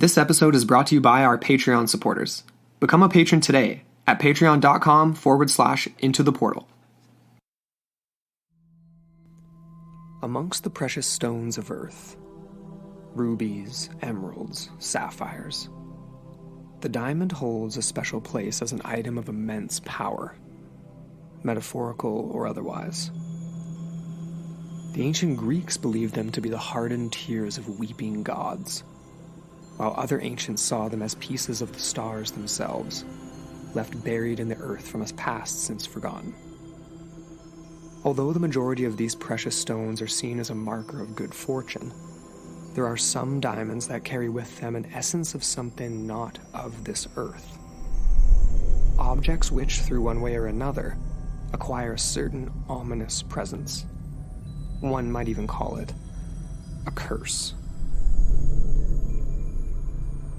This episode is brought to you by our Patreon supporters. Become a patron today at patreon.com/intotheportal. Amongst the precious stones of earth, rubies, emeralds, sapphires, the diamond holds a special place as an item of immense power, metaphorical or otherwise. The ancient Greeks believed them to be the hardened tears of weeping gods, while other ancients saw them as pieces of the stars themselves, left buried in the earth from a past since forgotten. Although the majority of these precious stones are seen as a marker of good fortune, there are some diamonds that carry with them an essence of something not of this earth. Objects which, through one way or another, acquire a certain ominous presence. One might even call it a curse.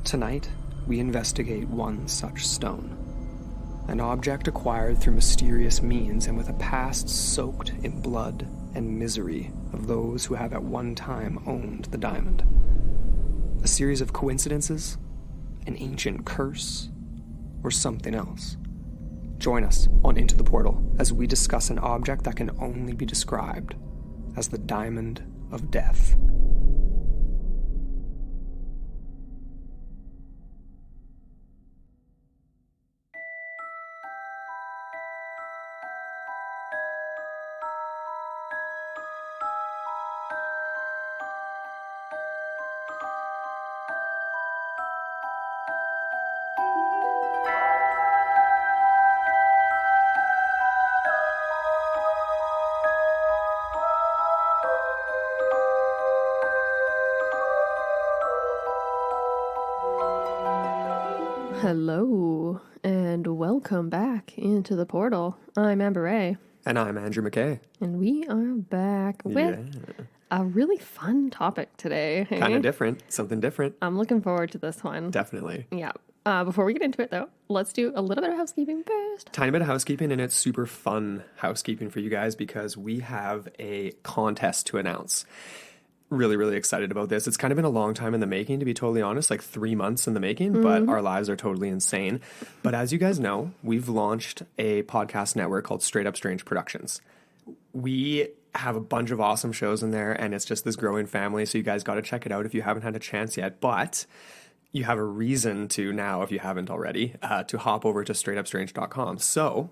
Tonight, we investigate one such stone. An object acquired through mysterious means and with a past soaked in blood and misery of those who have at one time owned the diamond. A series of coincidences, an ancient curse, or something else. Join us on Into the Portal as we discuss an object that can only be described as the Diamond of Death. Hello, and welcome back into the portal. I'm Amber Ray. And I'm Andrew McKay. And we are back with a really fun topic today. Kind of different, something different. I'm looking forward to this one. Definitely. Yeah. Before we get into it, though, let's do a little bit of housekeeping first. Tiny bit of housekeeping, and it's super fun housekeeping for you guys because we have a contest to announce. Really, really excited about this. It's kind of been a long time in the making, to be totally honest, like 3 months in the making, but our lives are totally insane. But as you guys know, we've launched a podcast network called Straight Up Strange Productions. We have a bunch of awesome shows in there, and it's just this growing family, so you guys got to check it out if you haven't had a chance yet. But you have a reason to now, if you haven't already, to hop over to straightupstrange.com. So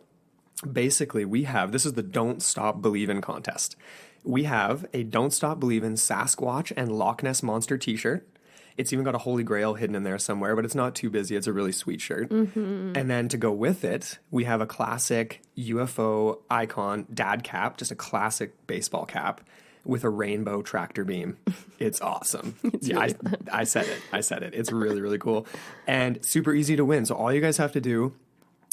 basically, this is the Don't Stop Believin' contest. We have a Don't Stop Believin' Sasquatch and Loch Ness Monster t-shirt. It's even got a Holy Grail hidden in there somewhere, but it's not too busy. It's a really sweet shirt. Mm-hmm. And then to go with it, we have a classic UFO icon dad cap, just a classic baseball cap with a rainbow tractor beam. It's awesome. I said it. It's really, really cool. And super easy to win. So all you guys have to do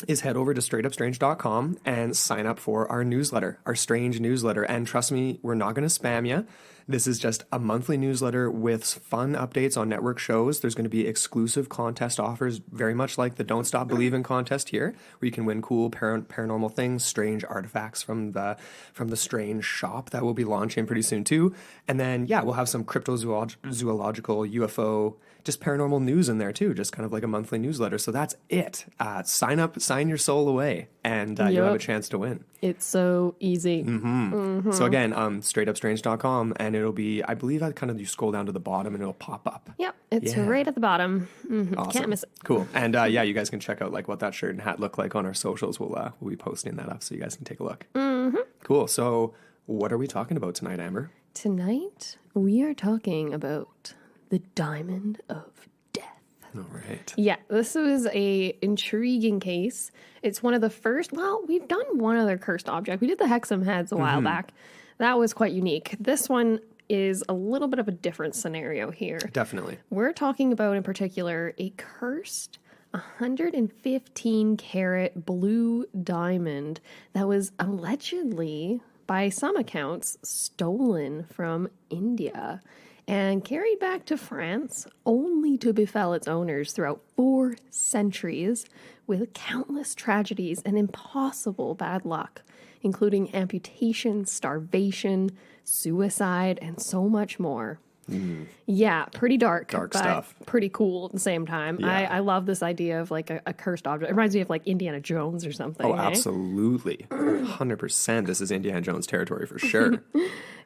is head over to straightupstrange.com and sign up for our newsletter, our strange newsletter. And trust me, we're not going to spam you. This is just a monthly newsletter with fun updates on network shows. There's going to be exclusive contest offers, very much like the Don't Stop Believin' contest here, where you can win cool paranormal things, strange artifacts from the strange shop that we'll be launching pretty soon too. And then, we'll have some cryptozoological, UFO, just paranormal news in there too, just kind of like a monthly newsletter. So that's it. Sign up, sign your soul away, and you'll have a chance to win. It's so easy. Mm-hmm. Mm-hmm. So again, straightupstrange.com, and it'll be, I believe, you scroll down to the bottom and it'll pop up. Yep, it's right at the bottom. Mm-hmm. Awesome. Can't miss it. Cool. And you guys can check out like what that shirt and hat look like on our socials. We'll be posting that up so you guys can take a look. Mm-hmm. Cool. So what are we talking about tonight, Amber? Tonight, we are talking about the Diamond of Death. All right. Yeah, this was a intriguing case. It's one of the first, we've done one other cursed object. We did the Hexam heads a while back. That was quite unique. This one is a little bit of a different scenario here. Definitely. We're talking about, in particular, a cursed 115 karat blue diamond that was allegedly, by some accounts, stolen from India and carried back to France, only to befell its owners throughout 4 centuries with countless tragedies and impossible bad luck, including amputation, starvation, suicide, and so much more. Yeah, pretty dark. Dark but stuff. pretty cool at the same time. Yeah. I love this idea of like a cursed object. It reminds me of like Indiana Jones or something. Oh, eh? absolutely. 100%. This is Indiana Jones territory for sure.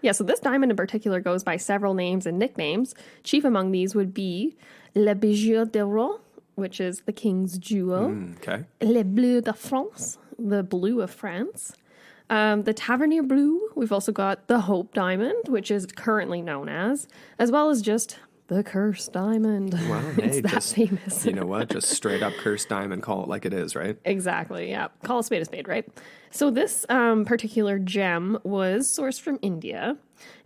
Yeah, so this diamond in particular goes by several names and nicknames. Chief among these would be Le Bijou de Roi, which is the king's jewel. Okay. Le Bleu de France, the blue of France. The Tavernier Blue, we've also got the Hope Diamond, which is currently known as well as just the Cursed Diamond. Well, It's hey, that just, famous. you know what? Just straight up cursed diamond, call it like it is, right? Exactly, yeah. Call a spade, right? So this particular gem was sourced from India,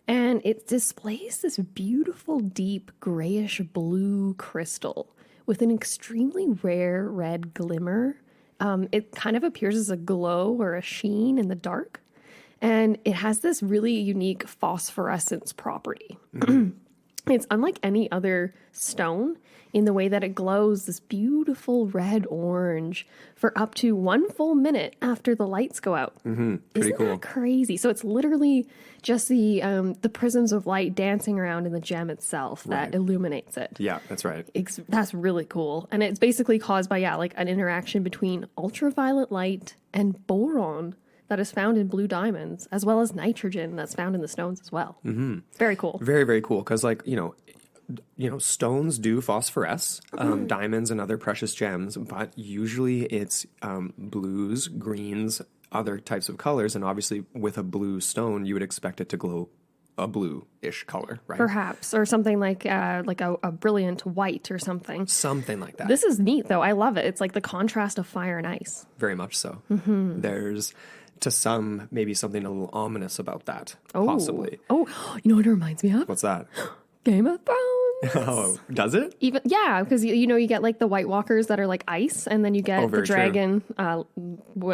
and it displays this beautiful, deep, grayish blue crystal with an extremely rare red glimmer. It kind of appears as a glow or a sheen in the dark, and it has this really unique phosphorescence property. It's unlike any other stone in the way that it glows this beautiful red orange for up to 1 full minute after the lights go out. Pretty Isn't cool. that crazy? So it's literally just the prisms of light dancing around in the gem itself that illuminates it. Yeah, that's right. That's really cool. And it's basically caused by, like an interaction between ultraviolet light and boron that is found in blue diamonds, as well as nitrogen that's found in the stones as well. Mm-hmm. Very cool. Very, very cool. Because, like, stones do phosphoresce, diamonds and other precious gems, but usually it's blues, greens, other types of colors. And obviously, with a blue stone, you would expect it to glow a blue-ish color, right? Perhaps, or something like a brilliant white or something. Something like that. This is neat, though. I love it. It's like the contrast of fire and ice. Very much so. There's, to some, maybe something a little ominous about that, possibly. Oh, you know what it reminds me of? What's that? Game of Thrones. Oh, does it? Even because you get like the White Walkers that are like ice, and then you get the very true. dragon,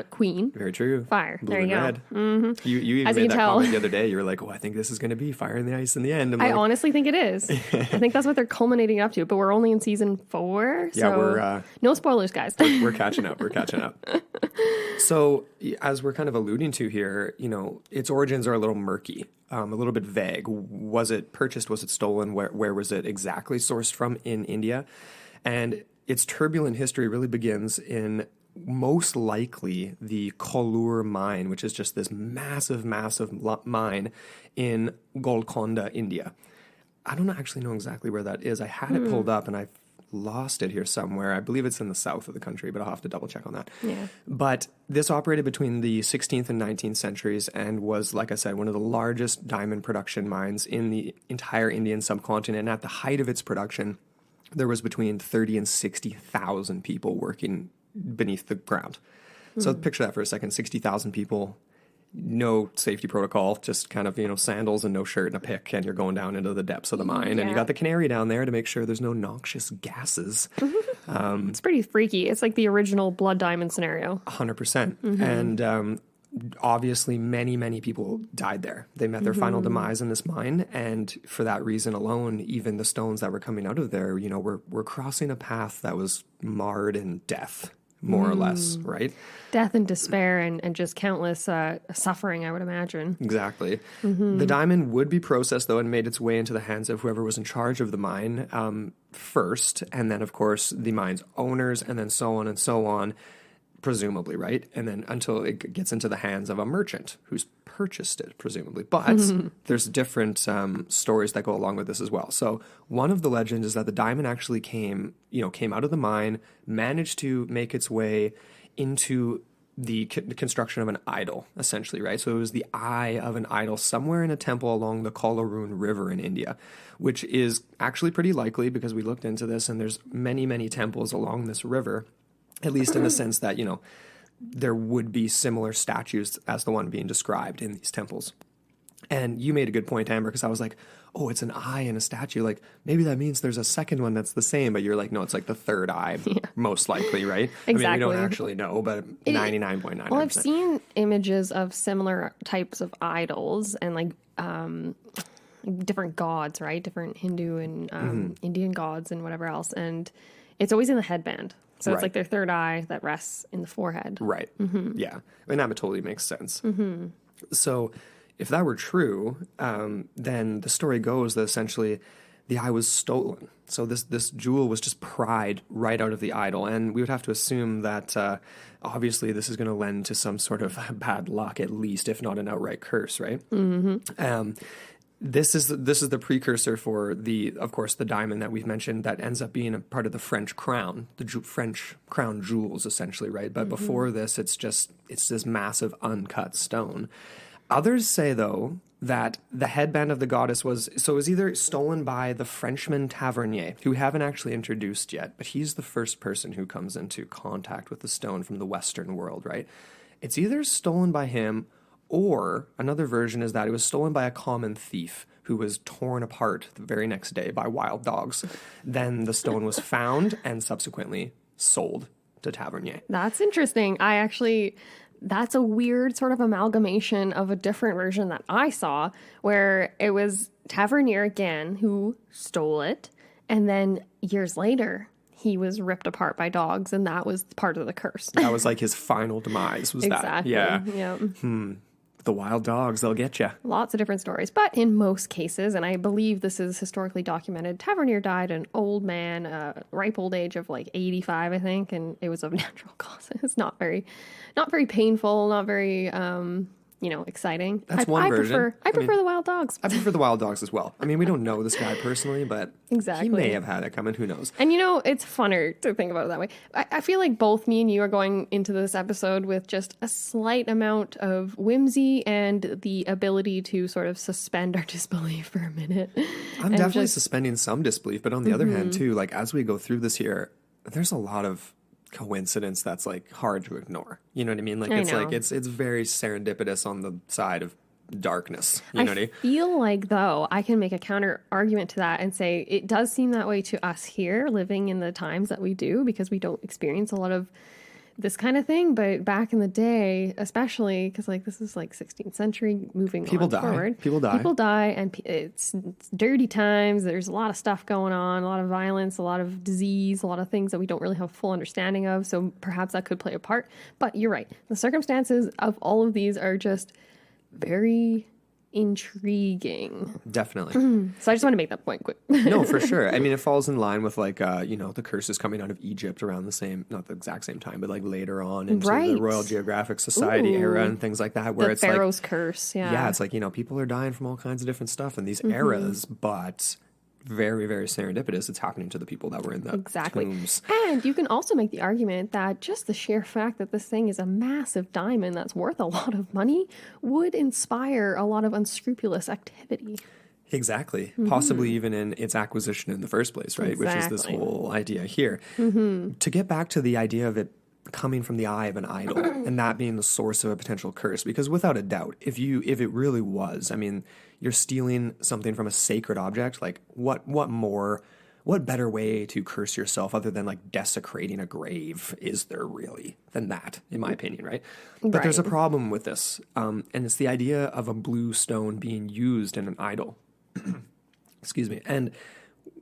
queen. Very true. Fire. Blue There and you go. red. Mm-hmm. You even As you made can that tell. comment the other day. You were like, "Oh, I think this is going to be fire and the ice in the end." I honestly think it is. I think that's what they're culminating up to. But we're only in season 4, so Yeah, we're no spoilers, guys. we're catching up. We're catching up. So, as we're kind of alluding to here, its origins are a little murky, a little bit vague. Was it purchased? Was it stolen? Where was it exactly sourced from in India? And its turbulent history really begins in most likely the Kollur mine, which is just this massive, massive mine in Golconda, India. I don't actually know exactly where that is. I had it pulled up and I lost it here somewhere. I believe it's in the south of the country, but I'll have to double check on that. Yeah. But this operated between the 16th and 19th centuries and was, like I said, one of the largest diamond production mines in the entire Indian subcontinent. And at the height of its production, there was between 30 and 60,000 people working beneath the ground. So picture that for a second, 60,000 people, no safety protocol, just kind of, sandals and no shirt and a pick, and you're going down into the depths of the mine. And you got the canary down there to make sure there's no noxious gases. It's pretty freaky. It's like the original blood diamond scenario. 100%. And obviously many, many people died there. They met their final demise in this mine. And for that reason alone, even the stones that were coming out of there, were crossing a path that was marred in death, more or less, right? Death and despair and just countless suffering, I would imagine. Exactly. The diamond would be processed, though, and made its way into the hands of whoever was in charge of the mine first. And then, of course, the mine's owners, and then so on and so on, presumably, right? And then until it gets into the hands of a merchant who's purchased it, presumably. But there's different stories that go along with this as well. So one of the legends is that the diamond actually came out of the mine, managed to make its way into the construction of an idol, essentially, right? So it was the eye of an idol somewhere in a temple along the Kolarun River in India, which is actually pretty likely because we looked into this and there's many, many temples along this river, at least in the sense that, there would be similar statues as the one being described in these temples. And you made a good point, Amber, because I was like, oh, it's an eye in a statue. Like, maybe that means there's a second one that's the same, but you're like, no, it's like the third eye, most likely, right? Exactly. I mean, we don't actually know, but 99.9%. Well, I've seen images of similar types of idols and like different gods, right? Different Hindu and Indian gods and whatever else. And it's always in the headband. So it's like their third eye that rests in the forehead. Right. Yeah. And that totally makes sense. So if that were true, then the story goes that essentially the eye was stolen. So this jewel was just pried right out of the idol, and we would have to assume that obviously this is going to lend to some sort of bad luck, at least, if not an outright curse, right? This is the precursor for of course, the diamond that we've mentioned that ends up being a part of the French crown, French crown jewels, essentially, right? But before this, it's this massive uncut stone. Others say, though, that the headband of the goddess was either stolen by the Frenchman Tavernier, who we haven't actually introduced yet, but he's the first person who comes into contact with the stone from the Western world, right? It's either stolen by him, or another version is that it was stolen by a common thief who was torn apart the very next day by wild dogs. Then the stone was found and subsequently sold to Tavernier. That's interesting. That's a weird sort of amalgamation of a different version that I saw, where it was Tavernier again who stole it, and then years later he was ripped apart by dogs, and that was part of the curse. That was like his final demise, was exactly. that? Yeah. The wild dogs, they'll get you. Lots of different stories. But in most cases, and I believe this is historically documented, Tavernier died an old man, ripe old age of like 85, I think, and it was of natural causes. Not very painful, not very, exciting. That's one version. I prefer the wild dogs. I prefer the wild dogs as well. I mean, we don't know this guy personally, but exactly. He may have had it coming. Who knows? And it's funner to think about it that way. I feel like both me and you are going into this episode with just a slight amount of whimsy and the ability to sort of suspend our disbelief for a minute. I'm definitely suspending some disbelief, but on the other hand, too, like as we go through this here, there's a lot of coincidence that's like hard to ignore. You know what I mean? Like it's very serendipitous on the side of darkness. You know what I mean? I feel like, though, I can make a counter argument to that and say it does seem that way to us here, living in the times that we do, because we don't experience a lot of this kind of thing. But back in the day, especially because like this is like 16th century, moving forward. People die, and it's dirty times. There's a lot of stuff going on, a lot of violence, a lot of disease, a lot of things that we don't really have full understanding of. So perhaps that could play a part. But you're right. The circumstances of all of these are just very intriguing. Definitely. So I just want to make that point quick. No, for sure. I mean, it falls in line with like, the curses coming out of Egypt around not the exact same time, but like later on into the Royal Geographic Society era and things like that, where it's Pharaoh's like, curse. Yeah, it's like, people are dying from all kinds of different stuff in these eras, but very, very serendipitous. It's happening to the people that were in the tombs. And you can also make the argument that just the sheer fact that this thing is a massive diamond that's worth a lot of money would inspire a lot of unscrupulous activity. Exactly. Possibly even in its acquisition in the first place, right? Exactly. Which is this whole idea here. To get back to the idea of it coming from the eye of an idol and that being the source of a potential curse, because without a doubt, if it really was, I mean, you're stealing something from a sacred object, like what better way to curse yourself other than like desecrating a grave is there really than that, in my opinion, right? But there's a problem with this, and it's the idea of a blue stone being used in an idol. Excuse me. And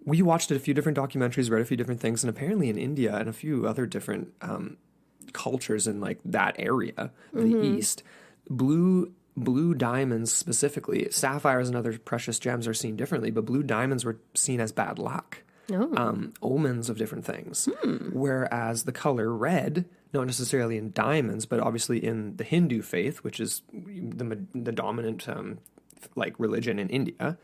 we watched a few different documentaries, read a few different things, and apparently in India and a few other different cultures in like that area of the East, blue diamonds specifically, sapphires and other precious gems are seen differently, but blue diamonds were seen as bad luck, omens of different things. Whereas the color red, not necessarily in diamonds, but obviously in the Hindu faith, which is the dominant like religion in India,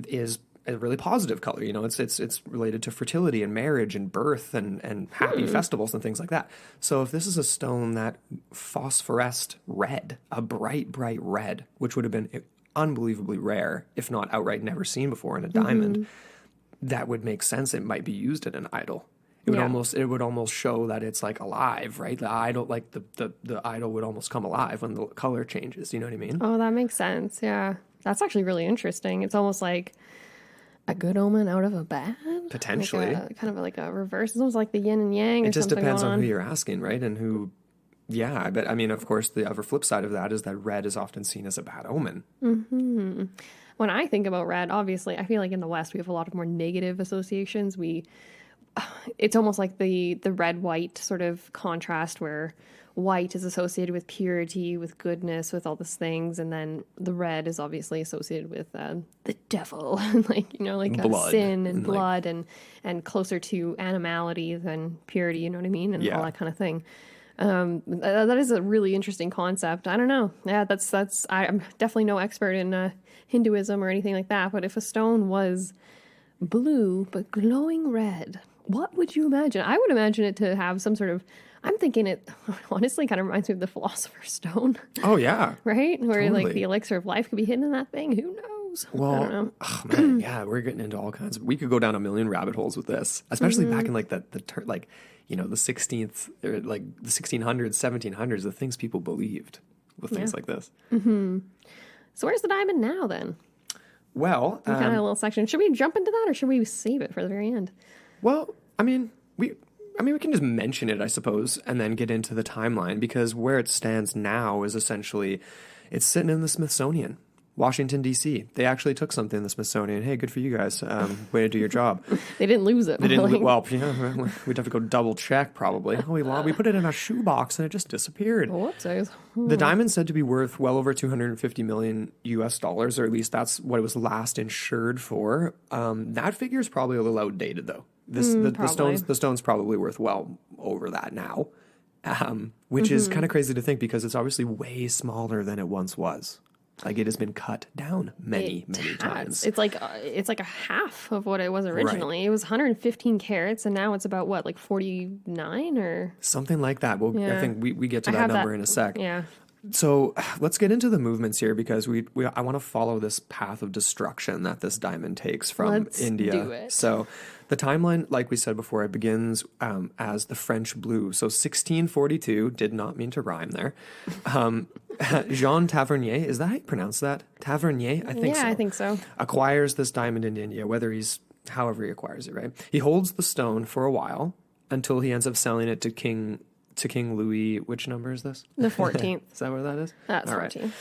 is a really positive color. It's related to fertility and marriage and birth and happy festivals and things like that. So if this is a stone that phosphoresced red, a bright, bright red, which would have been unbelievably rare, if not outright never seen before in a diamond, that would make sense. It might be used in an idol. It would almost show that it's like alive, right? The idol, like the idol would almost come alive when the color changes. You know what I mean? Oh, that makes sense. Yeah. That's actually really interesting. It's almost like a good omen out of a bad? Potentially. Like kind of like a reverse. It's almost like the yin and yang or something. It just depends on who you're asking, right? And who, but I mean, of course, the other flip side of that is that red is often seen as a bad omen. When I think about red, obviously, I feel like in the West we have a lot of more negative associations. It's almost like the red-white sort of contrast where white is associated with purity, with goodness, with all these things, and then the red is obviously associated with the devil, like Blood. sin and And, blood, and closer to animality than purity. You know what I mean, and all that kind of thing. That is a really interesting concept. I don't know. Yeah, I'm definitely no expert in Hinduism or anything like that. But if a stone was blue but glowing red, what would you imagine? I would imagine it to have some sort of. I'm thinking it honestly kind of reminds me of the Philosopher's Stone. Oh yeah, right? Where totally. like the elixir of life could be hidden in that thing. Who knows? Well, I don't know. oh man, yeah, we're getting into all kinds of. We could go down a million rabbit holes with this, especially back in like the the 16th or like the 1600s, 1700s, the things people believed with things like this. So where's the diamond now then? Well, Kind of a little section. Should we jump into that or should we save it for the very end? well, we can just mention it, I suppose, and then get into the timeline because where it stands now is essentially it's sitting in the Smithsonian, Washington, D.C. They actually took something in the Smithsonian. Hey, good for you guys. Way to do your job. They didn't lose it. They didn't. Well, yeah, we'd have to go double check probably. Oh, we put it in a shoebox and it just disappeared. Whoopsies. The diamond's said to be worth well over $250 million US, or at least that's what it was last insured for. That figure is probably a little outdated though. The stone's probably worth well over that now, which is kind of crazy to think because it's obviously way smaller than it once was. Like it has been cut down many times. It's like a half of what it was originally. Right. It was 115 carats, and now it's about what, like 49 or something like that. Well, I think we get to that number in a sec. Yeah. So let's get into the movements here because I want to follow this path of destruction that this diamond takes from India. Do it. So the timeline, like we said before, it begins as the French blue. So 1642, did not mean to rhyme there. Jean Tavernier, is that how you pronounce that? Tavernier? I think so. Yeah, I think so. Acquires this diamond in India, however he acquires it, right? He holds the stone for a while until he ends up selling it to King Louis. Which number is this? The 14th. Is that what that is? That's all 14. Right.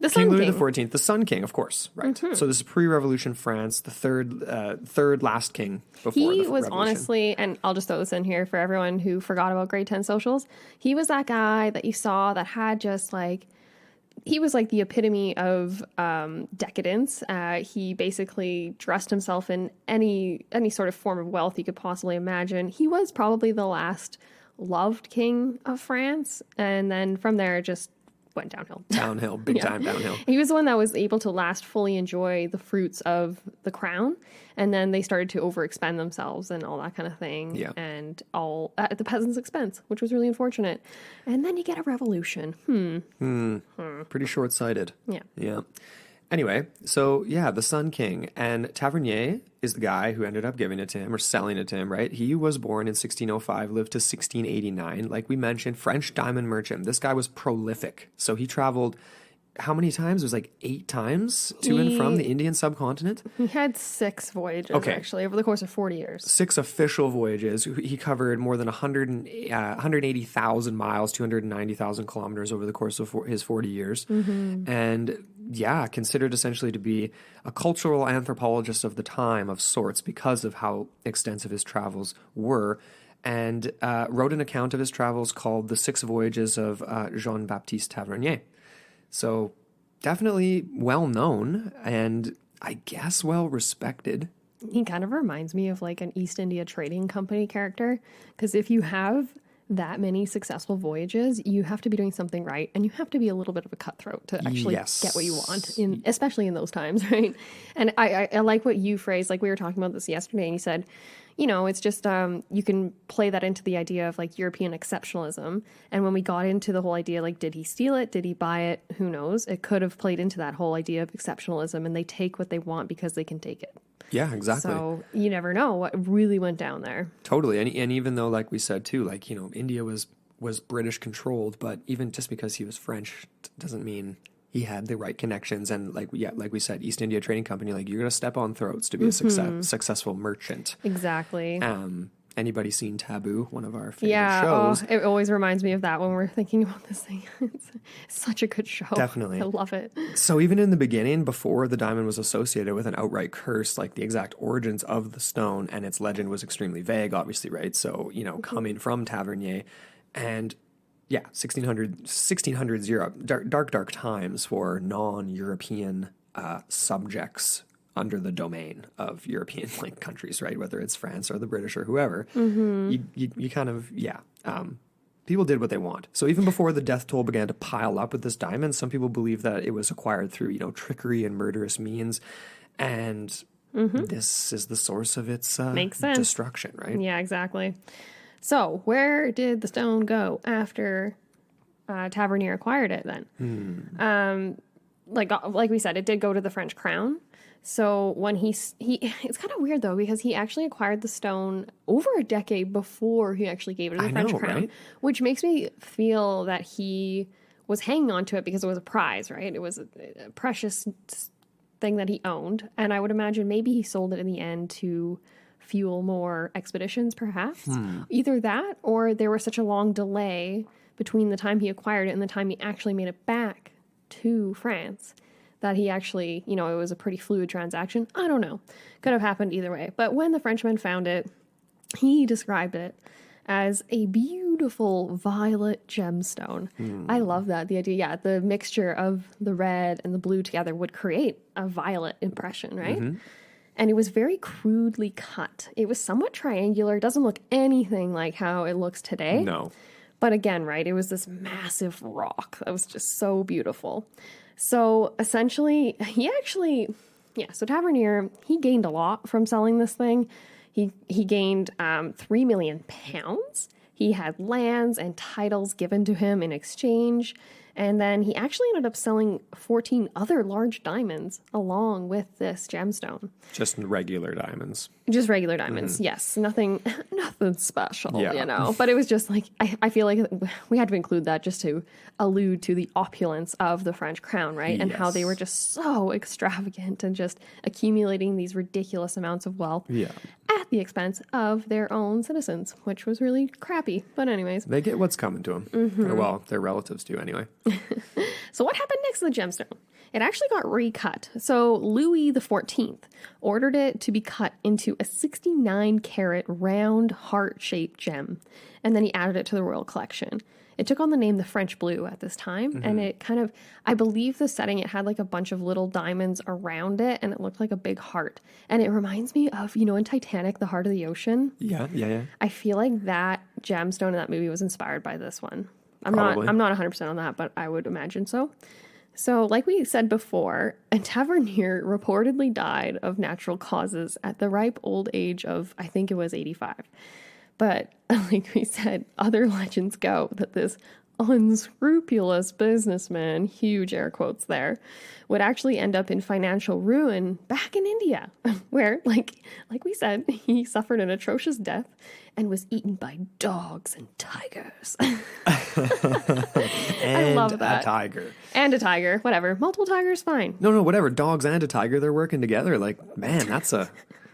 The King Sun Louis King. the 14th, the Sun King, of course, right? So this is pre-Revolution France, the third last king before the He was Revolution. honestly, and I'll just throw this in here for everyone who forgot about Grade 10 socials. He was that guy that you saw that had just like, he was like the epitome of decadence. He basically dressed himself in any sort of form of wealth you could possibly imagine. He was probably the last loved king of France, and then from there just went downhill. Big time downhill. He was the one that was able to last fully enjoy the fruits of the crown, and then they started to overexpend themselves and all that kind of thing, and all at the peasants' expense, which was really unfortunate. And then you get a revolution. Pretty short-sighted. Yeah. Anyway, so the Sun King, and Tavernier is the guy who ended up giving it to him or selling it to him, right? He was born in 1605, lived to 1689. Like we mentioned, French diamond merchant. This guy was prolific. So he traveled how many times? It was like 8 times to and from the Indian subcontinent. He had 6 voyages, actually, over the course of 40 years. 6 official voyages. He covered more than 180,000 miles, 290,000 kilometers over the course of his 40 years. And considered essentially to be a cultural anthropologist of the time of sorts because of how extensive his travels were. And wrote an account of his travels called The 6 Voyages of Jean-Baptiste Tavernier. So definitely well known and I guess well respected. He kind of reminds me of like an East India Trading Company character, because if you have that many successful voyages, you have to be doing something right, and you have to be a little bit of a cutthroat to actually get what you want, especially in those times, right? And I like what you phrased, like we were talking about this yesterday, and you said, it's just, you can play that into the idea of like European exceptionalism. And when we got into the whole idea, like, did he steal it? Did he buy it? Who knows? It could have played into that whole idea of exceptionalism, and they take what they want because they can take it. Yeah, exactly. So you never know what really went down there. Totally. And even though, like we said too, like, India was British controlled, but even just because he was French doesn't mean he had the right connections. And like we said, East India Trading Company, like you're going to step on throats to be a successful merchant. Exactly. Anybody seen Taboo, one of our favorite shows? It always reminds me of that when we're thinking about this thing. It's such a good show. Definitely. I love it. So even in the beginning, before the diamond was associated with an outright curse, like the exact origins of the stone and its legend was extremely vague, obviously, right? So, coming from Tavernier. And yeah, 1600s Europe, dark times for non-European subjects under the domain of European like countries, right? Whether it's France or the British or whoever, you kind of, people did what they want. So even before the death toll began to pile up with this diamond, some people believe that it was acquired through, trickery and murderous means. And this is the source of its Makes sense. destruction, right? Yeah, exactly. So where did the stone go after Tavernier acquired it then? Like we said, it did go to the French crown. So when he it's kind of weird though, because he actually acquired the stone over a decade before he actually gave it to the French crown, right? Which makes me feel that he was hanging on to it because it was a prize, right? It was a precious thing that he owned. And I would imagine maybe he sold it in the end to fuel more expeditions, perhaps. Either that, or there was such a long delay between the time he acquired it and the time he actually made it back to France that he actually, it was a pretty fluid transaction. I don't know. Could have happened either way. But when the Frenchman found it, he described it as a beautiful violet gemstone. I love that. The idea, the mixture of the red and the blue together would create a violet impression, right? And it was very crudely cut. It was somewhat triangular. It doesn't look anything like how it looks today. No. But again, right, it was this massive rock that was just so beautiful. So essentially, so Tavernier, he gained a lot from selling this thing. He gained 3 million pounds. He had lands and titles given to him in exchange. And then he actually ended up selling 14 other large diamonds along with this gemstone. Just regular diamonds. Just regular diamonds, yes. Nothing special, Yeah. But it was just like, I feel like we had to include that just to allude to the opulence of the French crown, right? And how they were just so extravagant and just accumulating these ridiculous amounts of wealth at the expense of their own citizens, which was really crappy. But anyways. They get what's coming to them. Or, well, their relatives do anyway. So what happened next to the gemstone? It actually got recut. So Louis XIV ordered it to be cut into a 69-carat round heart-shaped gem, and then he added it to the royal collection. It took on the name the French Blue at this time, and it kind of, I believe the setting, it had like a bunch of little diamonds around it, and it looked like a big heart. And it reminds me of, in Titanic, the heart of the ocean. Yeah. I feel like that gemstone in that movie was inspired by this one. I'm Probably. not 100% on that, but I would imagine so. So, like we said before, Tavernier reportedly died of natural causes at the ripe old age of, I think it was 85. But, like we said, other legends go that this unscrupulous businessman, huge air quotes there, would actually end up in financial ruin back in India, where, like we said, he suffered an atrocious death and was eaten by dogs and tigers. I love that. A tiger. And a tiger, whatever. Multiple tigers, fine. No, whatever. Dogs and a tiger, they're working together. Like, man, that's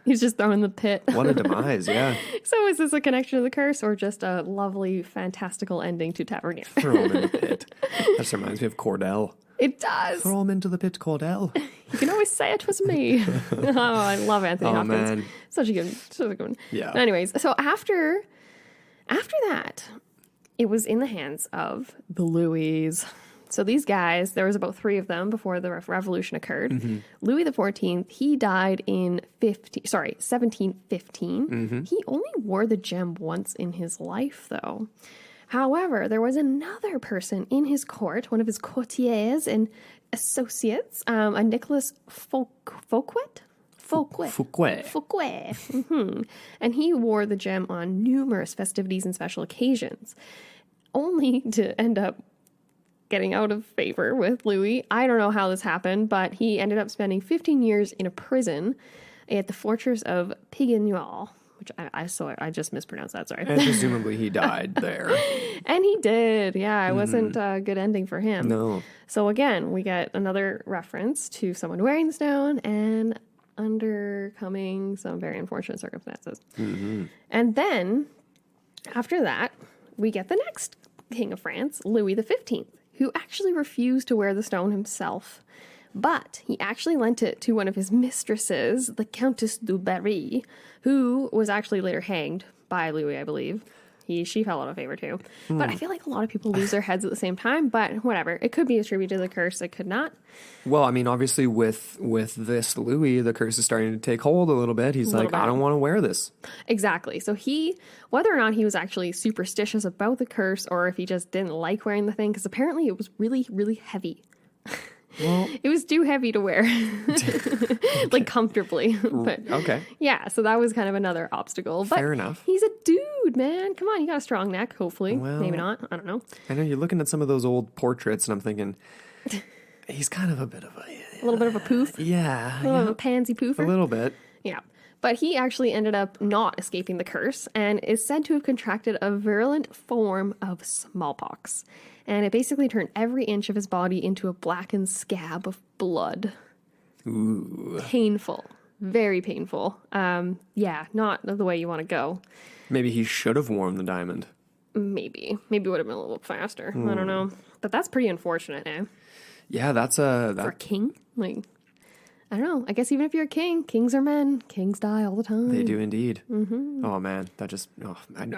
He's just thrown in the pit. what a demise, yeah. So is this a connection to the curse or just a lovely, fantastical ending to Tavernier? Throw him in the pit. That just reminds me of Cordell. It does. Throw him into the pit, Cordell. You can always say it was me. Oh, I love Anthony Hopkins. Man. Such a good one. Yeah. Anyways, so after that, it was in the hands of the Louis. So these guys, there was about 3 of them before the revolution occurred. Louis XIV, he died in 1715. He only wore the gem once in his life, though. However, there was another person in his court, one of his courtiers and associates, a Nicholas Fouquet. And he wore the gem on numerous festivities and special occasions, only to end up getting out of favor with Louis. I don't know how this happened, but he ended up spending 15 years in a prison at the fortress of Piguenol, which I just mispronounced that, sorry. And presumably he died there. And he did, yeah. It wasn't a good ending for him. No. So again, we get another reference to someone wearing the stone and undercoming some very unfortunate circumstances. And then, after that, we get the next king of France, Louis XV, who actually refused to wear the stone himself. But he actually lent it to one of his mistresses, the Countess du Barry, who was actually later hanged by Louis, I believe. she fell out of favor too. But I feel like a lot of people lose their heads at the same time. But whatever, it could be attributed to the curse. It could not. Well, I mean, obviously with this Louis, the curse is starting to take hold a little bit. He's like, I don't want to wear this. Exactly. So whether or not he was actually superstitious about the curse, or if he just didn't like wearing the thing, because apparently it was really, really heavy. Well, it was too heavy to wear, like comfortably. But okay. Yeah, so that was kind of another obstacle. But fair enough. He's a dude, man. Come on, you got a strong neck, hopefully. Well, maybe not. I don't know. I know you're looking at some of those old portraits, and I'm thinking, he's kind of a bit of a little bit of a poof. Yeah. A little bit of a pansy poofer. A little bit. Yeah. But he actually ended up not escaping the curse and is said to have contracted a virulent form of smallpox. And it basically turned every inch of his body into a blackened scab of blood. Ooh. Painful. Very painful. Yeah, not the way you want to go. Maybe he should have worn the diamond. Maybe. Maybe it would have been a little faster. I don't know. But that's pretty unfortunate, eh? Yeah, that's For a king? Like, I don't know. I guess even if you're a king, kings are men. Kings die all the time. They do indeed. Mm-hmm. Oh, man. I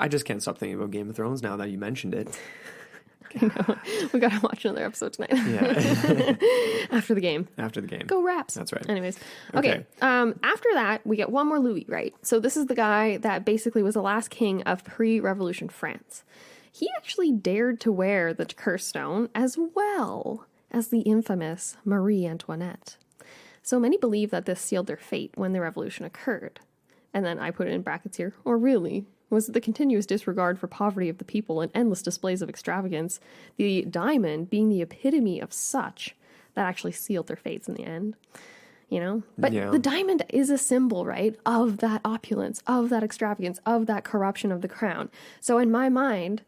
just can't stop thinking about Game of Thrones now that you mentioned it. I know. We got to watch another episode tonight. Yeah. After the game. After the game. Go Raps. That's right. Anyways. Okay. After that, we get one more Louis, right? So this is the guy that basically was the last king of pre-revolution France. He actually dared to wear the curse stone as well as the infamous Marie Antoinette. So many believe that this sealed their fate when the revolution occurred. And then I put it in brackets here, or really, was the continuous disregard for poverty of the people and endless displays of extravagance, the diamond being the epitome of such, that actually sealed their fates in the end. You know? But the diamond is a symbol, right, of that opulence, of that extravagance, of that corruption of the crown. So in my mind,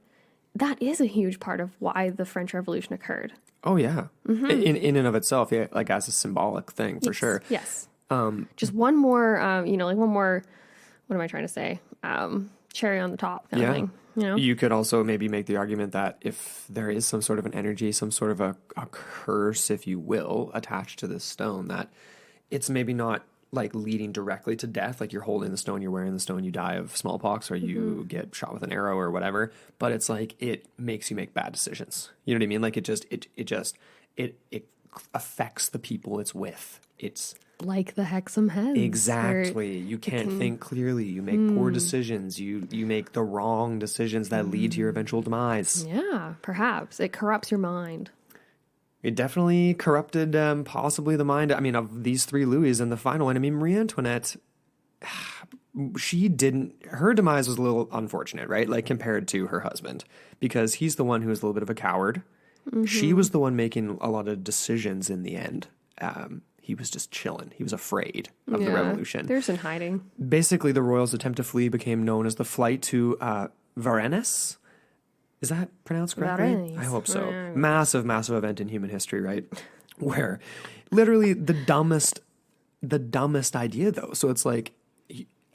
that is a huge part of why the French Revolution occurred. Oh, yeah. Mm-hmm. In and of itself, yeah, like as a symbolic thing, for sure. Yes. Just one more, one more, what am I trying to say? Cherry on the top kind of thing. You know? You could also maybe make the argument that if there is some sort of an energy, some sort of a curse, if you will, attached to this stone, that it's maybe not like leading directly to death, like you're holding the stone, you're wearing the stone, you die of smallpox, or you get shot with an arrow or whatever, but it's like it makes you make bad decisions. You know what I mean? Like it affects the people it's with. It's like the Hexam heads. Exactly. You can't think clearly. You make poor decisions. You make the wrong decisions that lead to your eventual demise. Yeah, perhaps. It corrupts your mind. It definitely corrupted possibly the mind, I mean, of these three Louis and the final one. I mean, Marie Antoinette, her demise was a little unfortunate, right? Like compared to her husband, because he's the one who was a little bit of a coward. Mm-hmm. She was the one making a lot of decisions in the end. He was just chilling. He was afraid of the revolution. There's in hiding. Basically, the royals' attempt to flee became known as the flight to Varennes. Is that pronounced correctly? I hope so. Massive, massive event in human history, right? Where literally the dumbest idea, though. So it's like,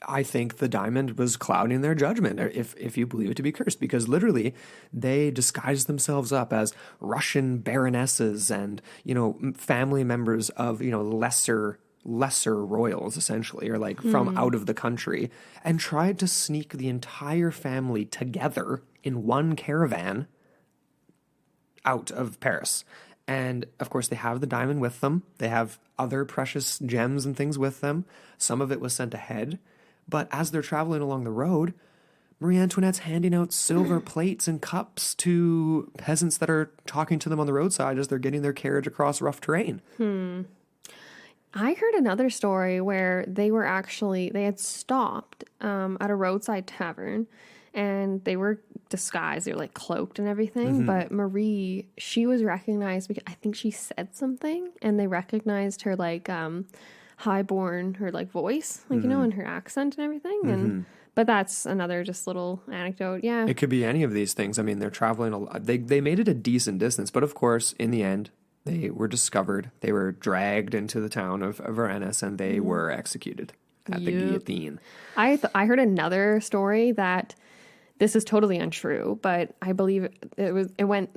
I think the diamond was clouding their judgment, if you believe it to be cursed, because literally they disguised themselves up as Russian baronesses and, family members of, lesser royals, essentially, or like from out of the country, and tried to sneak the entire family together in one caravan out of Paris. And of course, they have the diamond with them. They have other precious gems and things with them. Some of it was sent ahead. But as they're traveling along the road, Marie Antoinette's handing out silver plates and cups to peasants that are talking to them on the roadside as they're getting their carriage across rough terrain. I heard another story where they had stopped at a roadside tavern, and they were disguised. They were like cloaked and everything. Mm-hmm. But Marie, she was recognized because I think she said something, and they recognized her like highborn, her like voice, like and her accent and everything. And but that's another just little anecdote. Yeah, it could be any of these things. I mean, they're traveling a lot. They made it a decent distance, but of course, in the end, they were discovered. They were dragged into the town of Varennes, and they were executed at the guillotine. I heard another story that this is totally untrue, but I believe it went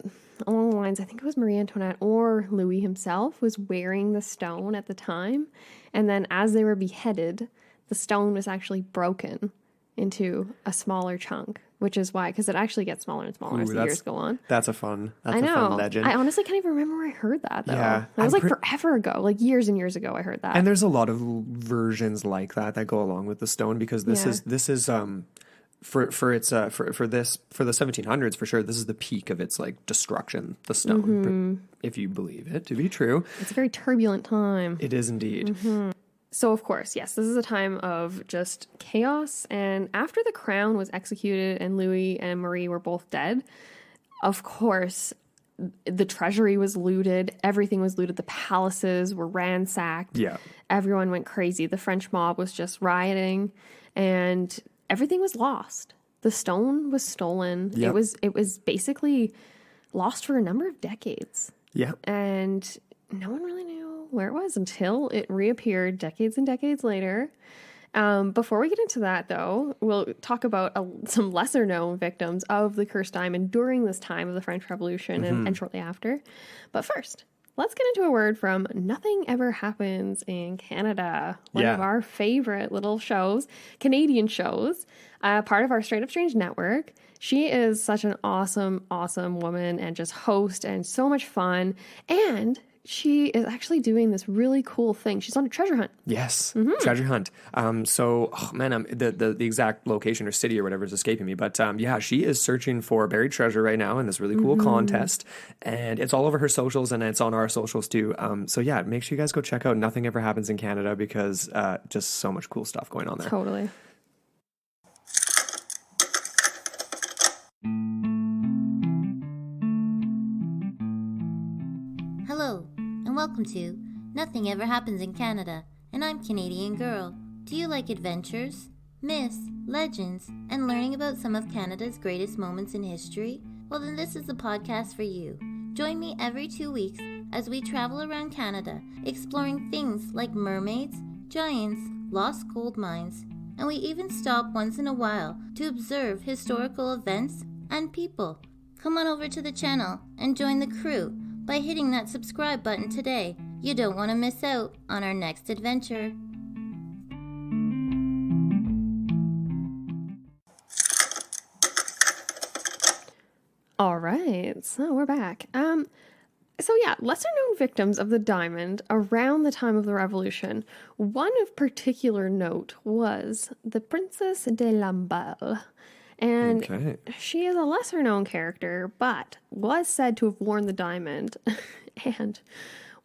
along the lines. I think it was Marie Antoinette or Louis himself was wearing the stone at the time, and then as they were beheaded, the stone was actually broken, into a smaller chunk, which is why, because it actually gets smaller and smaller as the years go on. That's a fun I know. legend. I honestly can't even remember where I heard that, though. Yeah, It was forever ago, like years and years ago I heard that. And there's a lot of versions like that go along with the stone, because this is for the 1700s for sure. This is the peak of its like destruction, the stone, if you believe it to be true. It's a very turbulent time. It is indeed. So, of course, yes, this is a time of just chaos. And after the crown was executed and Louis and Marie were both dead, of course, the treasury was looted. Everything was looted. The palaces were ransacked. Yeah. Everyone went crazy. The French mob was just rioting and everything was lost. The stone was stolen. Yep. It was basically lost for a number of decades. Yeah. And no one really knew where it was until it reappeared decades and decades later. Before we get into that, though, we'll talk about some lesser known victims of the cursed diamond during this time of the French Revolution and shortly after. But first, let's get into a word from Nothing Ever Happens in Canada, one of our favorite little shows, Canadian shows, part of our Straight Up Strange network. She is such an awesome, awesome woman and just host and so much fun. And she is actually doing this really cool thing. She's on a treasure hunt. Yes, treasure hunt. The exact location or city or whatever is escaping me. But she is searching for buried treasure right now in this really cool contest. And it's all over her socials and it's on our socials too. Make sure you guys go check out Nothing Ever Happens in Canada, because just so much cool stuff going on there. Totally. Hello, and welcome to Nothing Ever Happens in Canada, and I'm Canadian Girl. Do you like adventures, myths, legends, and learning about some of Canada's greatest moments in history? Well, then this is the podcast for you. Join me every 2 weeks as we travel around Canada, exploring things like mermaids, giants, lost gold mines, and we even stop once in a while to observe historical events and people. Come on over to the channel and join the crew by hitting that subscribe button today. You don't want to miss out on our next adventure. All right, so we're back. Lesser known victims of the diamond around the time of the Revolution. One of particular note was the Princess de Lamballe. And she is a lesser known character, but was said to have worn the diamond and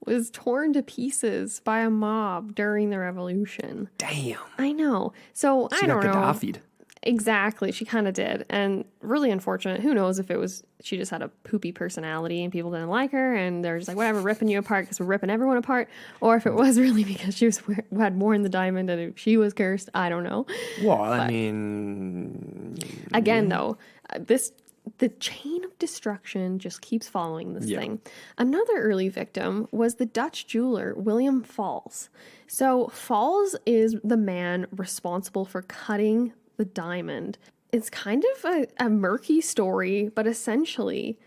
was torn to pieces by a mob during the Revolution. Damn. I know. So I don't know. Gaddafi'd. Exactly. She kind of did. And really unfortunate. Who knows if it was she just had a poopy personality and people didn't like her and they're just like, whatever, ripping you apart because we're ripping everyone apart. Or if it was really because she had worn the diamond and she was cursed. I don't know. Well, I mean... Again, though, the chain of destruction just keeps following this thing. Another early victim was the Dutch jeweler, William Falls. So Falls is the man responsible for cutting the diamond. It's kind of a murky story, but essentially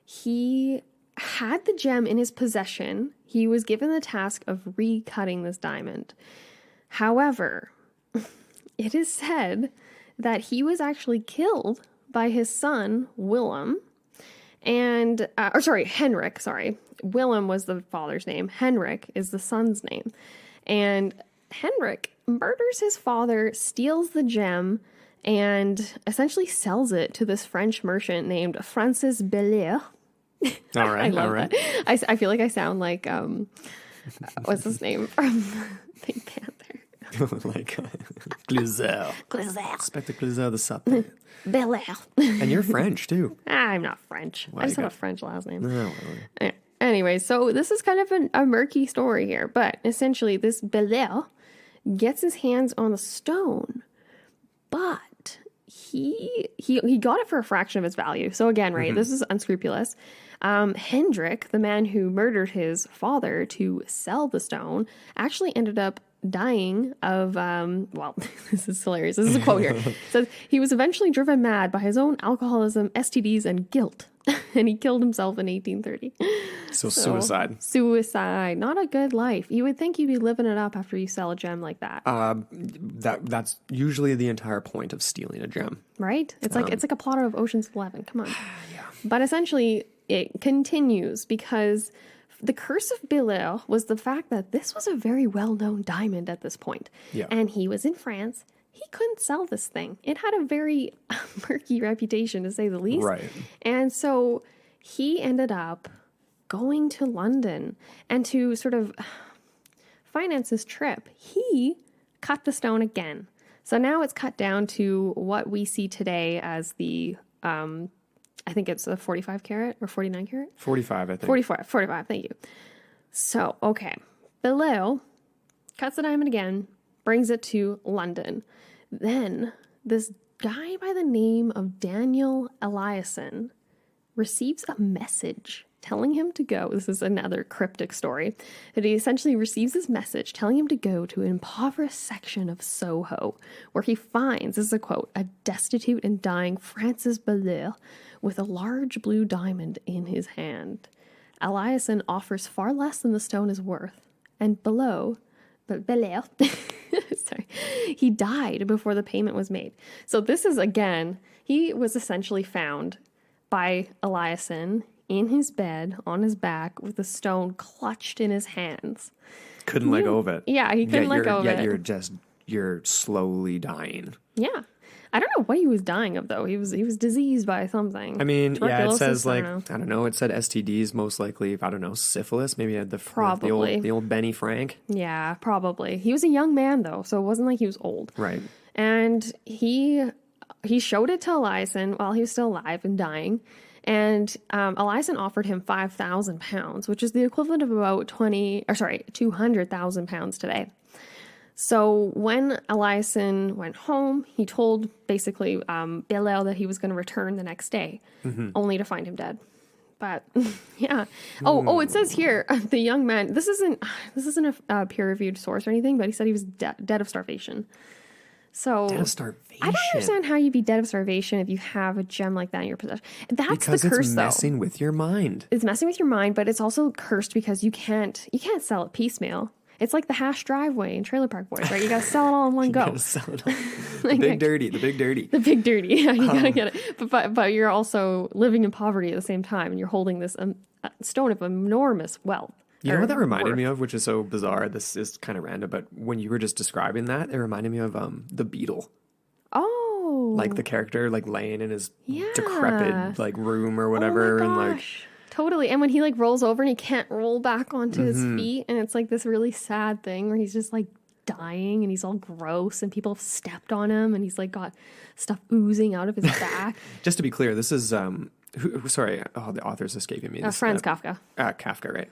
he had the gem in his possession. He was given the task of recutting this diamond. However, it is said that he was actually killed by his son, Willem, and, Henrik, Willem was the father's name. Henrik is the son's name. And Henrik murders his father, steals the gem, and essentially sells it to this French merchant named Francis Belair. All right, all right. I feel like I sound like, what's his name from Pink Panther? Like Cluzet. Inspector Cluzet the Sapin. Belair. And you're French, too. I'm not French. I just have a French last name. No, really. Anyway, so this is kind of a murky story here, but essentially this Belair gets his hands on the stone, but he got it for a fraction of its value. So again, right, this is unscrupulous. Hendrik, the man who murdered his father to sell the stone, actually ended up dying of, well, this is hilarious. This is a quote here. It says, he was eventually driven mad by his own alcoholism, STDs, and guilt. And he killed himself in 1830. So suicide. Suicide. Not a good life. You would think you'd be living it up after you sell a gem like that. That's usually the entire point of stealing a gem. Right? It's like a plot of Ocean's 11. Come on. Yeah. But essentially, it continues because the curse of Belair was the fact that this was a very well-known diamond at this point. Yeah. And he was in France. He couldn't sell this thing. It had a very murky reputation, to say the least. Right. And so he ended up going to London, and to sort of finance his trip, he cut the stone again. So now it's cut down to what we see today as the, I think it's a 45 carat or 49 carat? 45, I think. 45, thank you. So, okay. Belair cuts the diamond again, brings it to London. Then this guy by the name of Daniel Eliasson receives a message telling him to go. This is another cryptic story. That he essentially receives this message telling him to go to an impoverished section of Soho, where he finds, this is a quote, a destitute and dying Francis Belair with a large blue diamond in his hand. Eliasson offers far less than the stone is worth, and Belair, sorry, he died before the payment was made. So this is, again, he was essentially found by Eliasson in his bed, on his back, with a stone clutched in his hands. Couldn't let go of it. Yeah, he couldn't let go of it. Yet you're slowly dying. Yeah. I don't know what he was dying of, though. He was diseased by something. I mean, yeah, it says, like, I don't know, it said STDs, most likely, I don't know, syphilis, maybe had Probably. the old Benny Frank. Yeah, probably. He was a young man, though, so it wasn't like he was old. Right. And he showed it to Eliasson while he was still alive and dying. And Eliasson offered him £5,000, which is the equivalent of about 200,000 pounds today. So when Eliasson went home, he told basically Belair that he was going to return the next day, only to find him dead. But yeah. Oh, it says here the young man. This isn't a peer-reviewed source or anything, but he said he was dead of starvation. So Dead of starvation. I don't understand how you'd be dead of starvation if you have a gem like that in your possession. That's because the curse, it's messing with your mind. It's messing with your mind, but it's also cursed because you can't sell it piecemeal. It's like the hash driveway in Trailer Park Boys, right? You got to sell it all in one go. Sell it all. The big dirty. The big dirty. Yeah, you got to get it. But you're also living in poverty at the same time, and you're holding this stone of enormous wealth. You know what that reminded me of, which is so bizarre? This is kind of random, but when you were just describing that, it reminded me of the Beetle. Oh. Like the character, like laying in his decrepit like room or whatever, and like. Totally. And when he like rolls over and he can't roll back onto his feet, and it's like this really sad thing where he's just like dying and he's all gross and people have stepped on him and he's like got stuff oozing out of his back. Just to be clear, this is sorry, the author's escaping me. Franz Kafka. Kafka, right?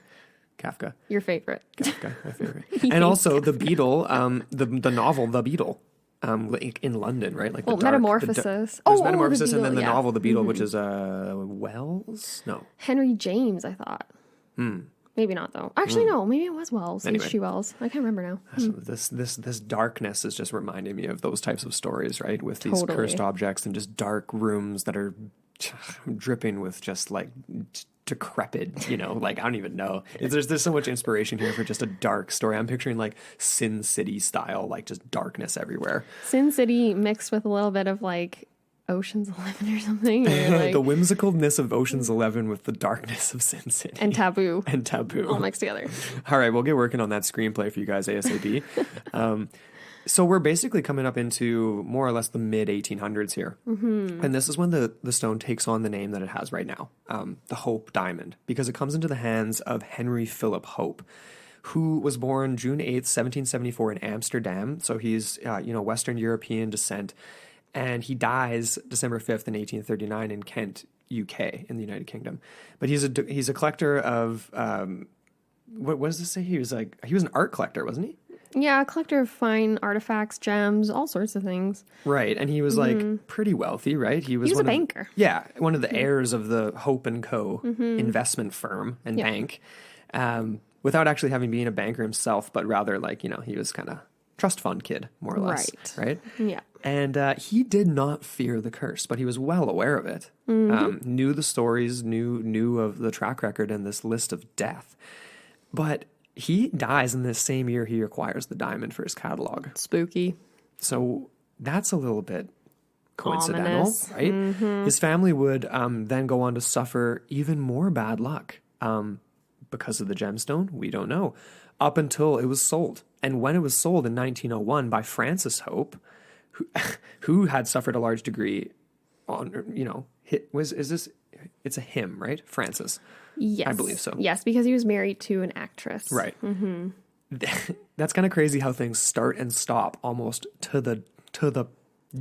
Kafka. Your favorite. Kafka, my favorite. And also the Beetle, the novel The Beetle. In London, right? Like Metamorphosis. There's Metamorphosis, the Beetle, and then the novel The Beetle, which is Wells? No. Henry James, I thought. Maybe not though. Actually, no. Maybe it was Wells. Anyway. H.G. Wells. I can't remember now. So this darkness is just reminding me of those types of stories, right? With these cursed objects and just dark rooms that are dripping with just like decrepit, like I don't even know. There's so much inspiration here for just a dark story. I'm picturing like Sin City style, like just darkness everywhere. Sin City mixed with a little bit of like Ocean's 11 or something. Or like, the whimsicalness of Ocean's 11 with the darkness of Sin City. And Taboo. All mixed together. All right, we'll get working on that screenplay for you guys ASAP. So we're basically coming up into more or less the mid-1800s here. And this is when the stone takes on the name that it has right now, the Hope Diamond, because it comes into the hands of Henry Philip Hope, who was born June 8th, 1774 in Amsterdam. So he's, Western European descent. And he dies December 5th in 1839 in Kent, UK, in the United Kingdom. But he's a collector of, what does this say? He was an art collector, wasn't he? Yeah, a collector of fine artifacts, gems, all sorts of things. Right, and he was like pretty wealthy, right? He was a banker. One of the heirs of the Hope & Co. investment firm and bank. without actually having been a banker himself, but rather like, he was kind of trust fund kid, more or less. Right? Yeah. And he did not fear the curse, but he was well aware of it. Knew the stories, knew of the track record and this list of death. But he dies in this same year he acquires the diamond for his catalog. Spooky. So that's a little bit coincidental, Ominous. right? His family would then go on to suffer even more bad luck. Because of the gemstone, we don't know. Up until it was sold. And when it was sold in 1901 by Francis Hope, who had suffered a large degree on, it's a him, right? Francis. Yes. I believe so. Yes, because he was married to an actress. Right. That's kind of crazy how things start and stop almost to the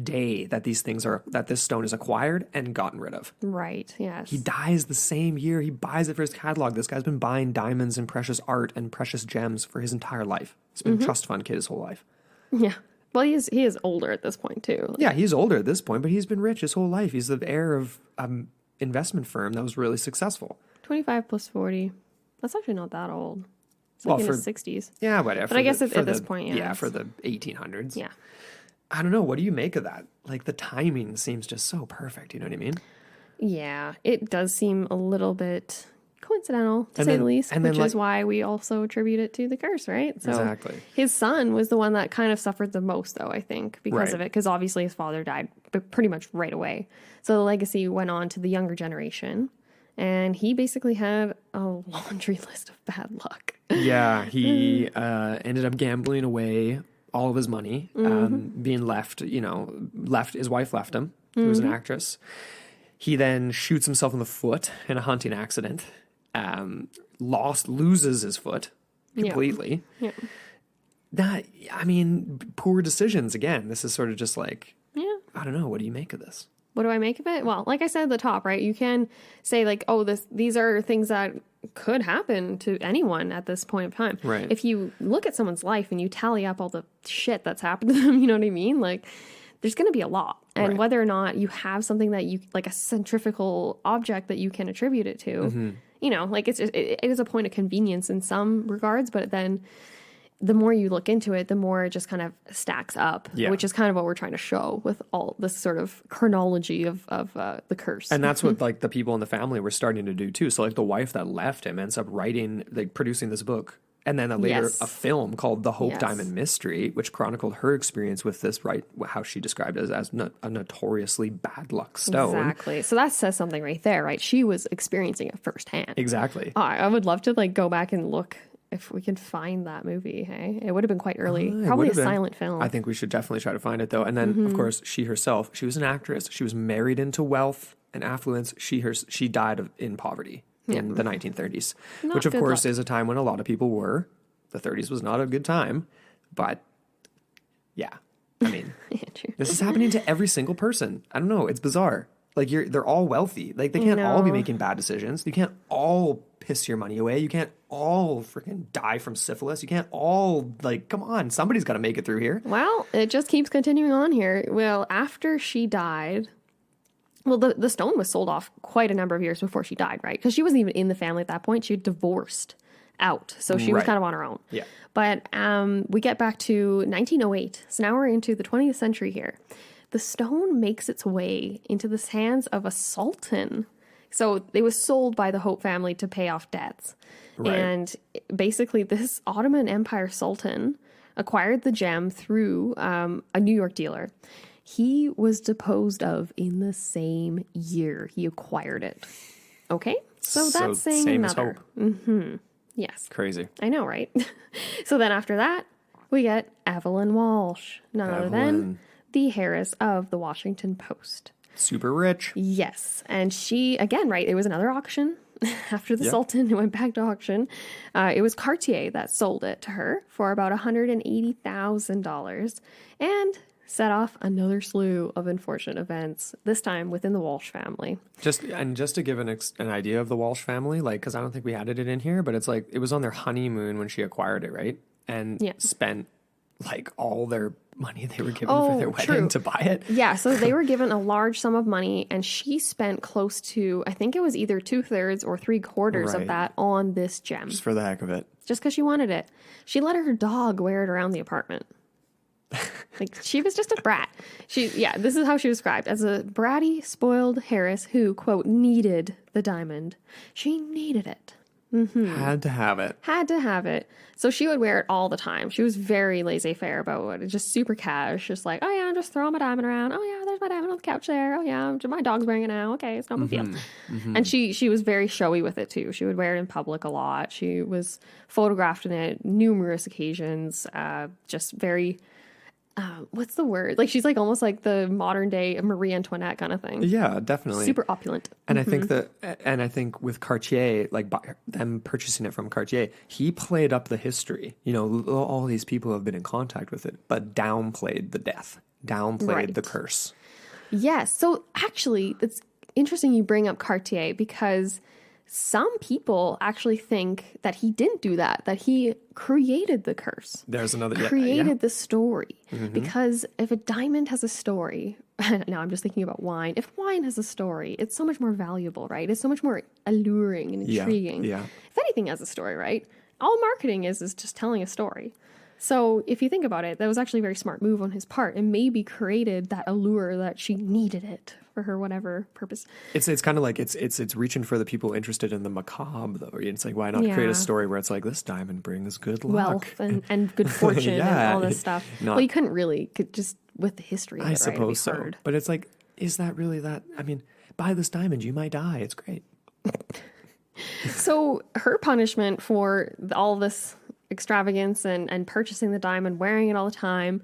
day that this stone is acquired and gotten rid of. Right, yes. He dies the same year he buys it for his catalog. This guy's been buying diamonds and precious art and precious gems for his entire life. He's been a trust fund kid his whole life. Yeah. Well, he is older at this point, too. Yeah, he's older at this point, but he's been rich his whole life. He's the heir of an investment firm that was really successful. 25 plus 40. That's actually not that old. It's Well, like in for- his 60s. Yeah, whatever. But I guess at this point, yeah. Yeah, for the 1800s. Yeah. I don't know. What do you make of that? Like, the timing seems just so perfect. You know what I mean? Yeah, it does seem a little bit coincidental, to And say then- the least, and then, which is like- why we also attribute it to the curse, right? So Exactly. his son was the one that kind of suffered the most, though, I think, because Right. of it, because obviously his father died pretty much right away. So the legacy went on to the younger generation, and he basically had a laundry list of bad luck. Yeah, he ended up gambling away all of his money, being left, his wife left him, who was an actress. He then shoots himself in the foot in a hunting accident, loses his foot completely. Yeah. Poor decisions again. This is sort of just like, Yeah. I don't know, what do you make of this? What do I make of it? Well, like I said at the top, right? You can say like, oh, these are things that could happen to anyone at this point of time. Right. If you look at someone's life and you tally up all the shit that's happened to them, you know what I mean? Like, there's going to be a lot. And Right. whether or not you have something that you, like a centrifugal object that you can attribute it to, like it is a point of convenience in some regards, but then the more you look into it, the more it just kind of stacks up, Yeah. which is kind of what we're trying to show with all this sort of chronology of the curse. And that's what like the people in the family were starting to do too. So like the wife that left him ends up producing this book. And then later Yes. a film called The Hope Yes. Diamond Mystery, which chronicled her experience with this, right? How she described it as a notoriously bad luck stone. Exactly. So that says something right there, right? She was experiencing it firsthand. Exactly. I would love to like go back and look if we can find that movie. Hey, it would have been quite early. It Probably a would have been. silent film. I think we should definitely try to find it though. And then of course she herself, she was an actress. She was married into wealth and affluence. She died in poverty in the 1930s, Not which of good course luck. is a time when a lot of people were. The 30s was not a good time, but yeah, I mean, Andrew. this is happening to every single person. I don't know. It's bizarre. Like they're all wealthy. Like they can't all be know. making bad decisions. You can't all piss your money away. You can't all freaking die from syphilis. You can't all come on. Somebody's got to make it through here. Well, it just keeps continuing on here. Well, after she died, well, the stone was sold off quite a number of years before she died, right? Because she wasn't even in the family at that point. She had divorced out. So she was Right. kind of on her own. Yeah. But we get back to 1908. So now we're into the 20th century here. The stone makes its way into the hands of a sultan. So it was sold by the Hope family to pay off debts. Right. And basically this Ottoman Empire sultan acquired the gem through a New York dealer. He was deposed of in the same year he acquired it. Okay? So that's saying same as another. Hope. Yes. Crazy. I know, right? So then after that, we get Evelyn Walsh, none other than Evelyn. the heiress of the Washington Post. Super rich. Yes. And she, again, right, it was another auction. After the Yep. Sultan, it went back to auction. It was Cartier that sold it to her for about $180,000 and set off another slew of unfortunate events, this time within the Walsh family. Just to give an idea of the Walsh family, because I don't think we added it in here, but it's like it was on their honeymoon when she acquired it, right? And Yeah. spent like all their money they were given for their wedding to buy it? Yeah, so they were given a large sum of money, and she spent close to, I think it was either 2/3 or 3/4 of that on this gem. Just for the heck of it. Just because she wanted it. She let her dog wear it around the apartment. Like, she was just a brat. This is how she was described. As a bratty, spoiled Harris who, quote, needed the diamond. She needed it. Had to have it. Had to have it. So she would wear it all the time. She was very laissez-faire about it. Just super cash. Just like, oh yeah, I'm just throwing my diamond around. Oh yeah, there's my diamond on the couch there. Oh yeah, my dog's wearing it now. Okay, it's no big deal. And she was very showy with it too. She would wear it in public a lot. She was photographed in it numerous occasions. Just very... what's the word? Like, she's like almost like the modern day Marie Antoinette kind of thing. Yeah, definitely. Super opulent. And I think with Cartier, like them purchasing it from Cartier, he played up the history. You know, all these people have been in contact with it, but downplayed the death, downplayed the curse. Yes. So actually, it's interesting you bring up Cartier, because some people actually think that he didn't do that he created the curse. There's another... Created the story. Because if a diamond has a story, now I'm just thinking about wine. If wine has a story, it's so much more valuable, right? It's so much more alluring and intriguing. Yeah. If anything has a story, right? All marketing is just telling a story. So if you think about it, that was actually a very smart move on his part, and maybe created that allure that she needed it for her whatever purpose. It's kind of like it's reaching for the people interested in the macabre, though. It's like, why not create a story where it's like, this diamond brings good luck, wealth and good fortune and all this stuff. Well, you could just with the history of it, I suppose right? so. Hard. But it's like, is that really that? I mean, buy this diamond, you might die. It's great. So her punishment for all this extravagance and purchasing the diamond, wearing it all the time,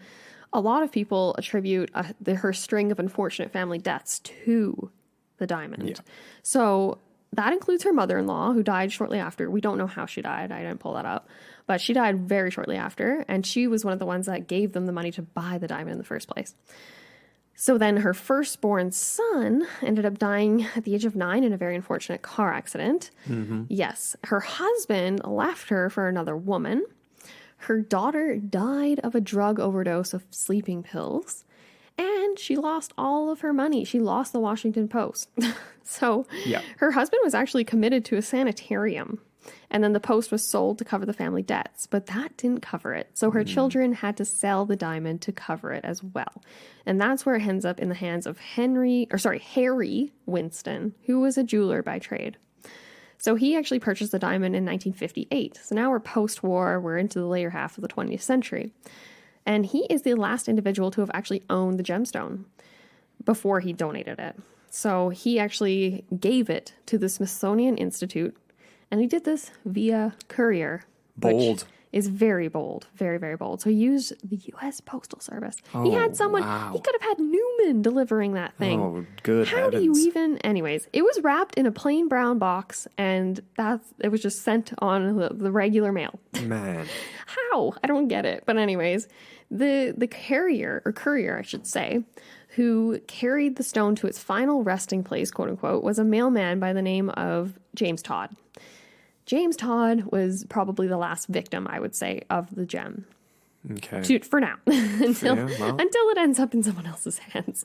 a lot of people attribute her string of unfortunate family deaths to the diamond. Yeah. So that includes her mother-in-law, who died shortly after. We don't know how she died. I didn't pull that up. But she died very shortly after, and she was one of the ones that gave them the money to buy the diamond in the first place. So then her firstborn son ended up dying at the age of 9 in a very unfortunate car accident. Yes, her husband left her for another woman. Her daughter died of a drug overdose of sleeping pills. And she lost all of her money. She lost the Washington Post. So her husband was actually committed to a sanitarium. And then the Post was sold to cover the family debts, but that didn't cover it. So her children had to sell the diamond to cover it as well. And that's where it ends up in the hands of Harry Winston, who was a jeweler by trade. So he actually purchased the diamond in 1958. So now we're post-war, we're into the later half of the 20th century. And he is the last individual to have actually owned the gemstone before he donated it. So he actually gave it to the Smithsonian Institute. And he did this via courier. Bold. Which is very bold. Very, very bold. So he used the U.S. Postal Service. He had someone... Wow. He could have had Newman delivering that thing. Oh, good How heavens. do you even... Anyways, it was wrapped in a plain brown box, and it was just sent on the regular mail. Man. How? I don't get it. But anyways, the courier, I should say, who carried the stone to its final resting place, quote unquote, was a mailman by the name of James Todd. James Todd was probably the last victim, I would say, of the gem. Okay. For now, until it ends up in someone else's hands.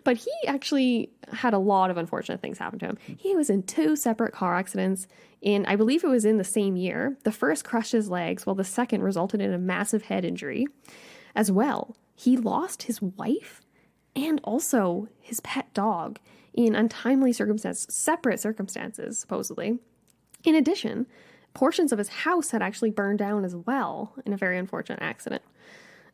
But he actually had a lot of unfortunate things happen to him. He was in 2 separate car accidents I believe it was in the same year. The first crushed his legs, while the second resulted in a massive head injury. As well, he lost his wife and also his pet dog in untimely circumstances, separate circumstances, supposedly. In addition, portions of his house had actually burned down as well in a very unfortunate accident.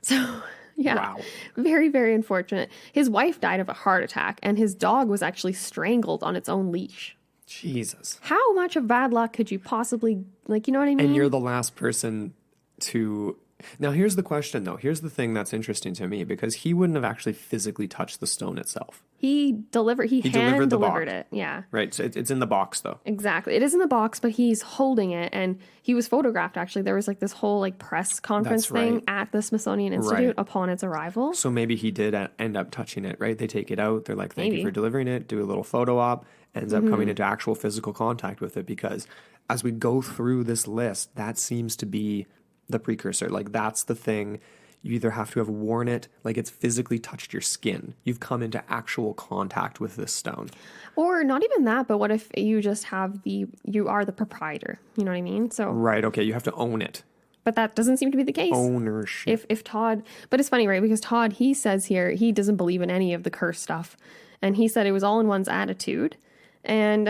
So, yeah, wow. Very, very unfortunate. His wife died of a heart attack, and his dog was actually strangled on its own leash. Jesus. How much of bad luck could you possibly, you know what I mean? And you're the last person to... Now, here's the question, though. Here's the thing that's interesting to me, because he wouldn't have actually physically touched the stone itself. He delivered it. Yeah. Right. So it's in the box, though. Exactly. It is in the box, but he's holding it, and he was photographed, actually. There was this whole press conference thing at the Smithsonian Institute upon its arrival. So maybe he did end up touching it, right? They take it out. They're like, thank you for delivering it. Do a little photo op. Ends up coming into actual physical contact with it, because as we go through this list, that seems to be the precursor. That's the thing. You either have to have worn it, like it's physically touched your skin. You've come into actual contact with this stone. Or not even that, but what if you just have you are the proprietor? You know what I mean? So, Right, okay, you have to own it. but that doesn't seem to be the case. Ownership. If Todd, but it's funny, right? Because Todd, he says here, he doesn't believe in any of the curse stuff. And he said it was all in one's attitude. And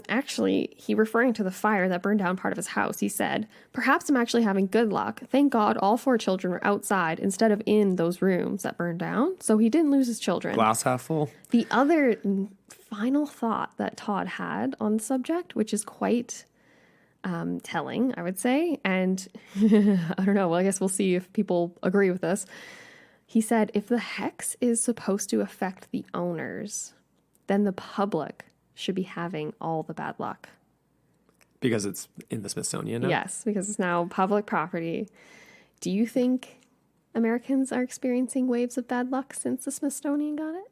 actually, he referring to the fire that burned down part of his house, he said, perhaps I'm actually having good luck. Thank God all 4 children were outside instead of in those rooms that burned down. So he didn't lose his children. Glass half full. The other final thought that Todd had on the subject, which is quite telling, I would say, and I don't know, well, I guess we'll see if people agree with this. He said, if the hex is supposed to affect the owners, then the public should be having all the bad luck. Because it's in the Smithsonian now? Yes, because it's now public property. Do you think Americans are experiencing waves of bad luck since the Smithsonian got it?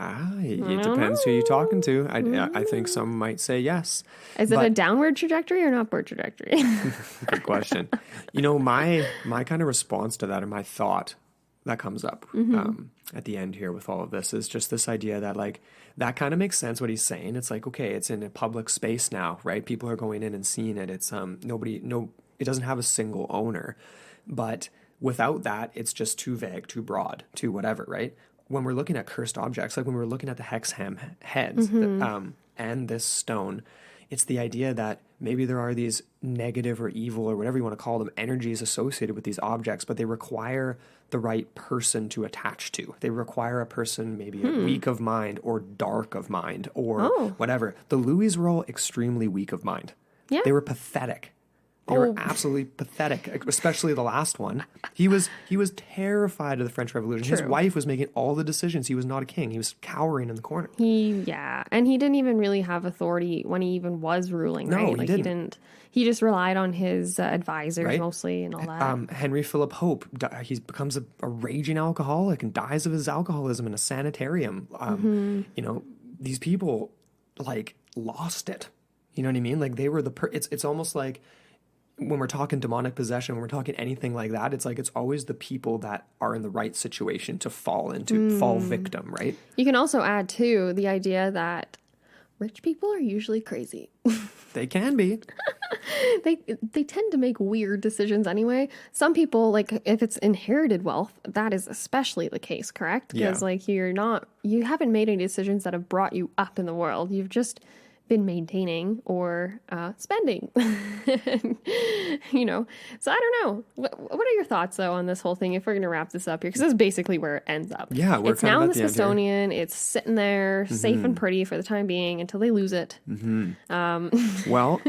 It depends who you're talking to. I think some might say yes. Is it a downward trajectory or an upward trajectory? Good question. My kind of response to that, or my thought that comes up at the end here with all of this, is just this idea that, like, that kind of makes sense what he's saying. It's like, okay, it's in a public space now, right? People are going in and seeing it. It's it doesn't have a single owner, but without that, it's just too vague, too broad, too whatever, right? When we're looking at cursed objects, like when we were looking at the Hexham heads and this stone, it's the idea that maybe there are these negative or evil or whatever you want to call them energies associated with these objects, but they require the right person to attach to. They require a person maybe weak of mind or dark of mind or whatever. The Louis were all extremely weak of mind. Yeah. They were pathetic. They were absolutely pathetic, especially the last one. He was terrified of the French Revolution. True. His wife was making all the decisions. He was not a king. He was cowering in the corner. And he didn't even really have authority when he even was ruling, right? No, Like he didn't. He just relied on his advisors mostly and all that. Henry Philip Hope, he becomes a raging alcoholic and dies of his alcoholism in a sanitarium. These people, like, lost it. You know what I mean? Like, they were it's almost like, when we're talking demonic possession, when we're talking anything like that, it's like it's always the people that are in the right situation to fall victim, right? You can also add, too, the idea that rich people are usually crazy. They can be. They tend to make weird decisions anyway. Some people, like, if it's inherited wealth, that is especially the case, correct? Because, like, you haven't made any decisions that have brought you up in the world. You've just been maintaining or spending. So I don't know. What are your thoughts, though, on this whole thing, if we're going to wrap this up here? Because this is basically where it ends up. Yeah, it's now in the Smithsonian. It's sitting there safe and pretty for the time being until they lose it. Well,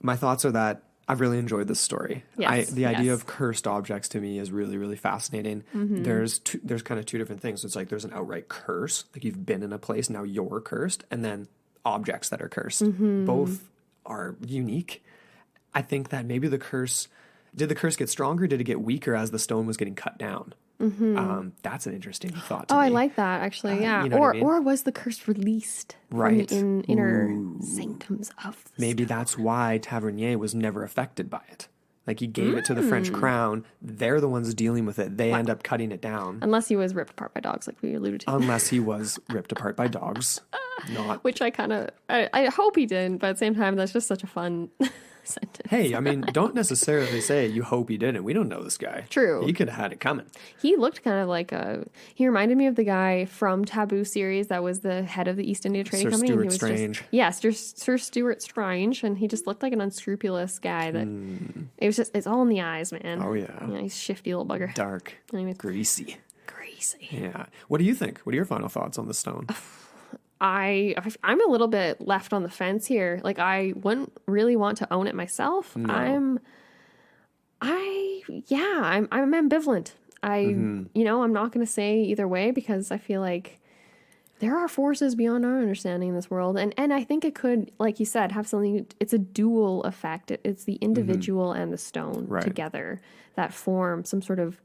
my thoughts are that I've really enjoyed this story. Yes, the idea of cursed objects to me is really, really fascinating. There's kind of 2 different things. It's like there's an outright curse, like you've been in a place, now you're cursed, and then objects that are cursed. Both are unique. I think that maybe did the curse get stronger? Did it get weaker as the stone was getting cut down? That's an interesting thought to me. I like that, actually. Yeah. You know what I mean? Or was the curse released from the inner sanctums of the Maybe that's why Tavernier was never affected by it. Like, he gave it to the French crown. They're the ones dealing with it. They end up cutting it down. Unless he was ripped apart by dogs, like we alluded to. Unless he was ripped apart by dogs. Which I hope he didn't, but at the same time, that's just such a fun sentence. Hey, I mean, don't necessarily say you hope he didn't. We don't know this guy. True. He could have had it coming. He looked kind of like he reminded me of the guy from Taboo series that was the head of the East India Trading Company. Stuart Strange. Sir Stuart Strange, and he just looked like an unscrupulous guy that it's all in the eyes, man. Oh, yeah. He's a shifty little bugger. Dark. Anyways. Greasy. Yeah. What do you think? What are your final thoughts on the stone? I'm a little bit left on the fence here. Like, I wouldn't really want to own it myself. No. I'm ambivalent. I'm not going to say either way because I feel like there are forces beyond our understanding in this world. And I think it could, like you said, have something, it's a dual effect. It's the individual and the stone together that form some sort of,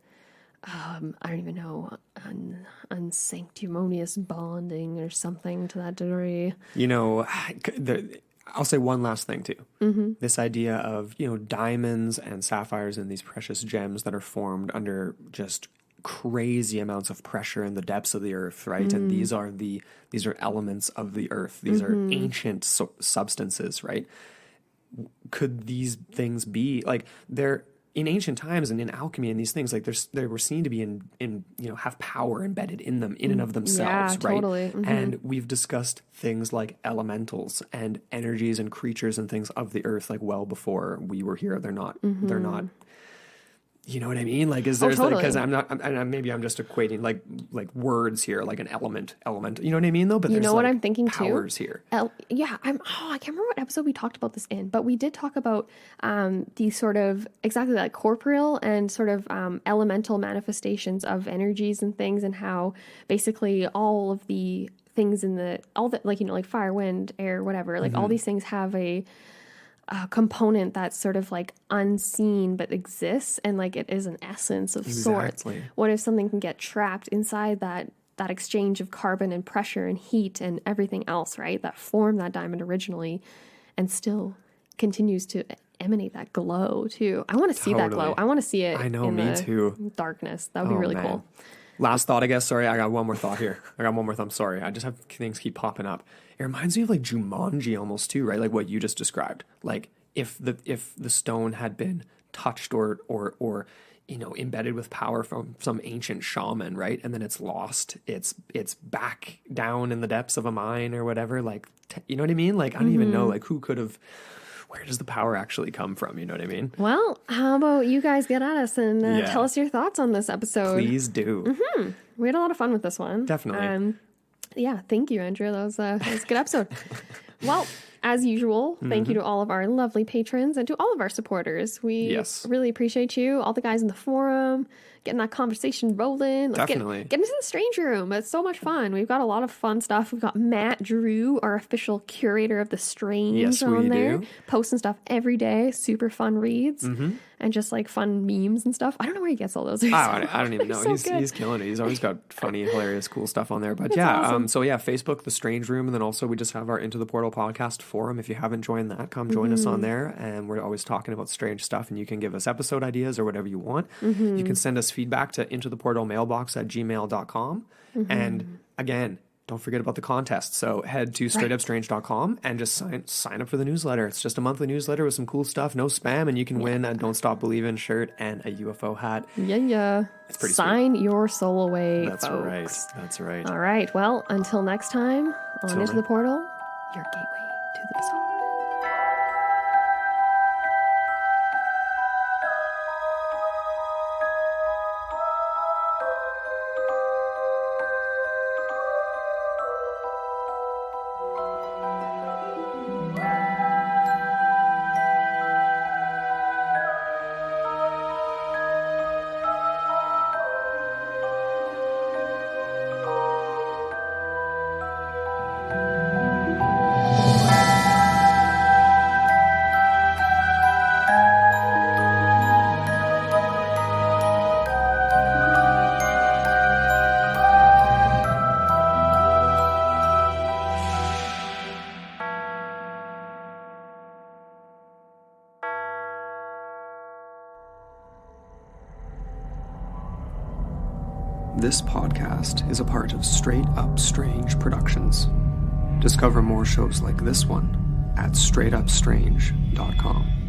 I don't even know, unsanctimonious bonding or something to that degree. I'll say one last thing too. This idea of, diamonds and sapphires and these precious gems that are formed under just crazy amounts of pressure in the depths of the earth, right? And these are elements of the earth. These are ancient substances, right? Could these things be like they're in ancient times and in alchemy and these things, like they were seen to be in have power embedded in them in and of themselves, right? Totally. And we've discussed things like elementals and energies and creatures and things of the earth like well before we were here. They're not you know what I mean? Like, is there totally. because maybe I'm just equating like words here, like an element. You know what I mean, though? But there's what I'm thinking powers too? here. I can't remember what episode we talked about this in, but we did talk about these sort of exactly like corporeal and sort of elemental manifestations of energies and things, and how basically all of the things like fire, wind, air, whatever, like all these things have a component that's sort of like unseen but exists, and like it is an essence of sorts. What if something can get trapped inside that exchange of carbon and pressure and heat and everything else, right, that formed that diamond originally and still continues to emanate that glow too? I want to see that glow. I want to see it. I know, me too. Darkness. That would be really cool. Last thought, I guess. Sorry, I got one more thought here. I'm sorry. I just have things keep popping up. It reminds me of like Jumanji almost too, right? Like what you just described. Like if the stone had been touched or embedded with power from some ancient shaman, right? And then it's lost. It's back down in the depths of a mine or whatever. Like, you know what I mean? Like I don't even know like who could have. Where does the power actually come from? You know what I mean? Well, how about you guys get at us and tell us your thoughts on this episode? Please do. We had a lot of fun with this one. Definitely. Thank you, Andrew. That was a good episode. Well, as usual, thank you to all of our lovely patrons and to all of our supporters. We really appreciate you. All the guys in the forum, getting that conversation rolling. Let's Definitely. Get into the Strange Room. It's so much fun. We've got a lot of fun stuff. We've got Matt Drew, our official curator of the Strange, on there, posting stuff every day. Super fun reads and just like fun memes and stuff. I don't know where he gets all those. I don't even know. He's killing it. He's always got funny, hilarious, cool stuff on there. But awesome. Facebook, The Strange Room, and then also we just have our Into the Portal podcast forum. If you haven't joined that, come join us on there. And we're always talking about strange stuff, and you can give us episode ideas or whatever you want. You can send us feedback to intotheportalmailbox@gmail.com. And again, don't forget about the contest. So head to straightupstrange.com and just sign up for the newsletter. It's just a monthly newsletter with some cool stuff, no spam, and you can win a Don't Stop Believin' shirt and a UFO hat. Yeah. It's pretty Sign your soul away, That's folks. right. That's right. All right. Well, until next time, on Into the Portal, your gateway to the bizarre. This podcast is a part of Straight Up Strange Productions. Discover more shows like this one at straightupstrange.com.